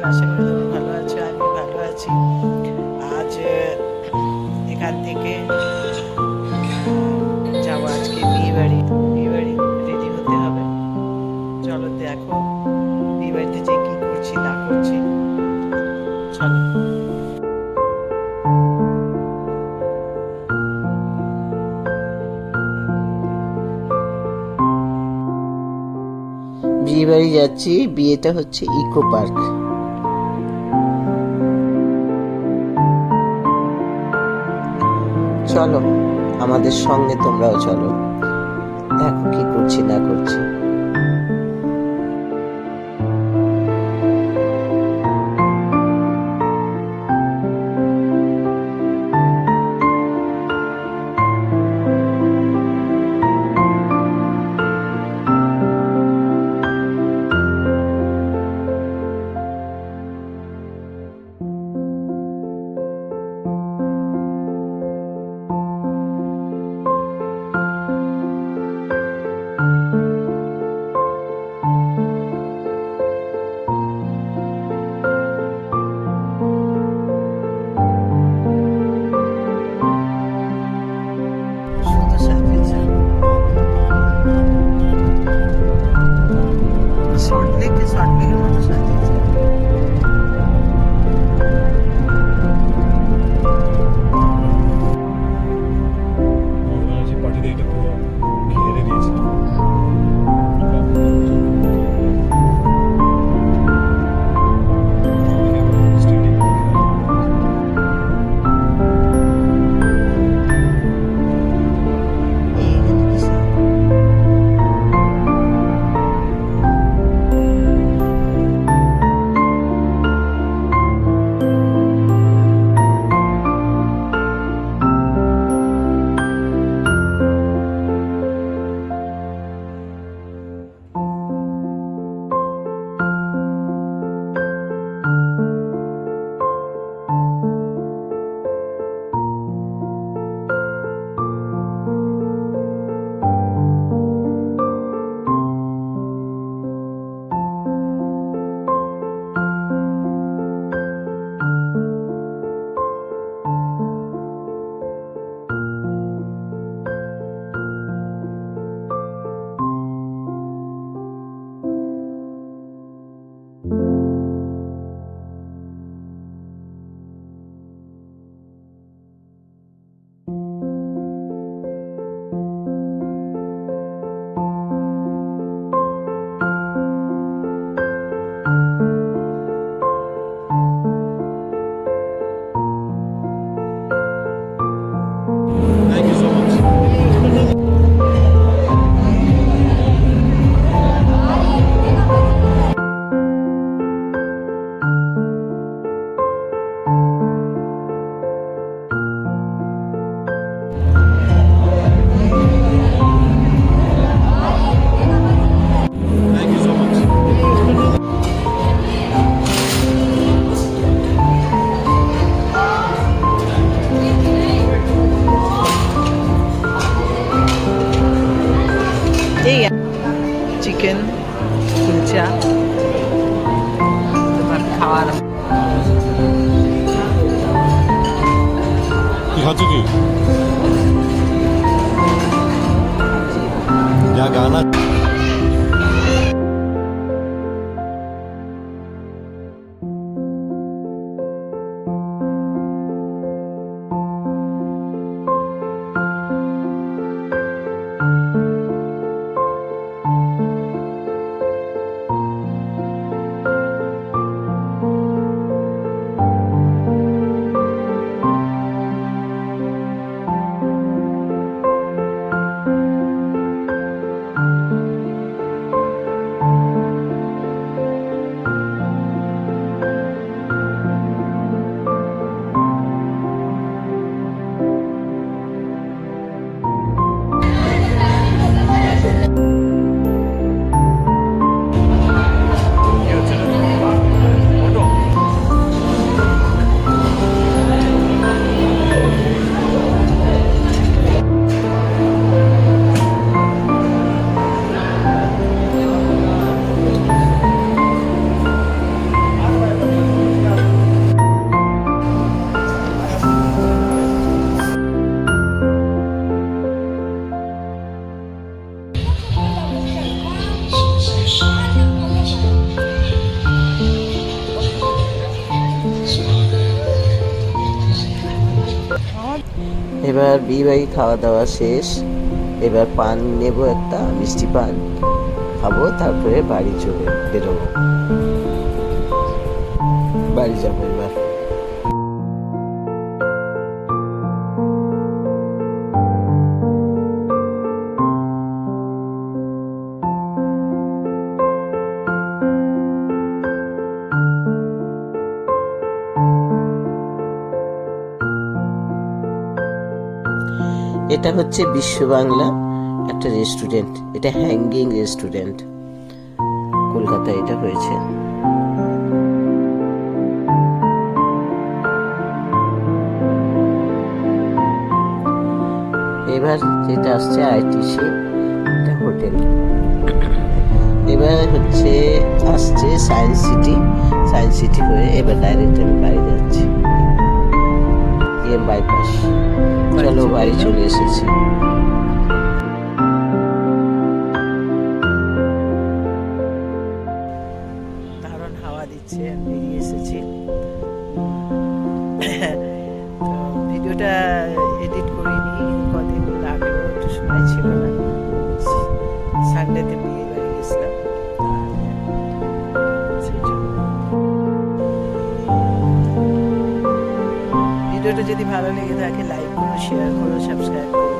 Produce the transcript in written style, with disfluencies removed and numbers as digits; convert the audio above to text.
আশা করি তোমরা ভালো আছো, আমি ভালো আছি। আজ এখান থেকে যাবো আজকে বিয়ে বাড়ি। বিয়ে বাড়ি রেডি হতে হবে। চলো দেখো বিয়ে বাড়িতে যে কি করছি না করছি। চলো। বিয়ে বাড়ি যাচ্ছি, বিয়েটা হচ্ছে ইকো পার্ক। চলো আমাদের সঙ্গে তোমরাও চলো, দেখো কি করছি না করছি। চিকেন কুলচা তোমার খাওয়ার। কি খাচ্ছ কি? যা গানা এবার বিয়ে বাড়ি খাওয়া দাওয়া শেষ, এবার পান নেব, একটা মিষ্টি পান খাবো, তারপরে বাড়ি চলে বেরোবো, বাড়ি যাবো এবার। এটা হচ্ছে বিশ্ব বাংলা একটা রেস্টুরেন্ট, এটা হ্যাঙ্গিং রেস্টুরেন্ট, কলকাতায় এটা হয়েছে। এবার যেটা আসছে আইটিসি, এটা হোটেল। এবার হচ্ছে আসছে সায়েন্স সিটি, সায়েন্স সিটি হয়ে এবার ডাইরেক্ট আমি বাড়ি যাচ্ছি, বাইপাস। চলো বাড়ি চলে এসেছি। দারুণ হাওয়া দিচ্ছে, আমি বেরিয়ে এসেছি। তো ভিডিওটা এডিট করিনি, কদিন লাগলো, একটু সময় ছিল না। সানডেতে বিয়ে বাড়ি গেছিলাম, সেই জন্য। ভিডিওটা যদি ভালো লেগে থাকে লাইক করো, শেয়ার করো, সাবস্ক্রাইব করো।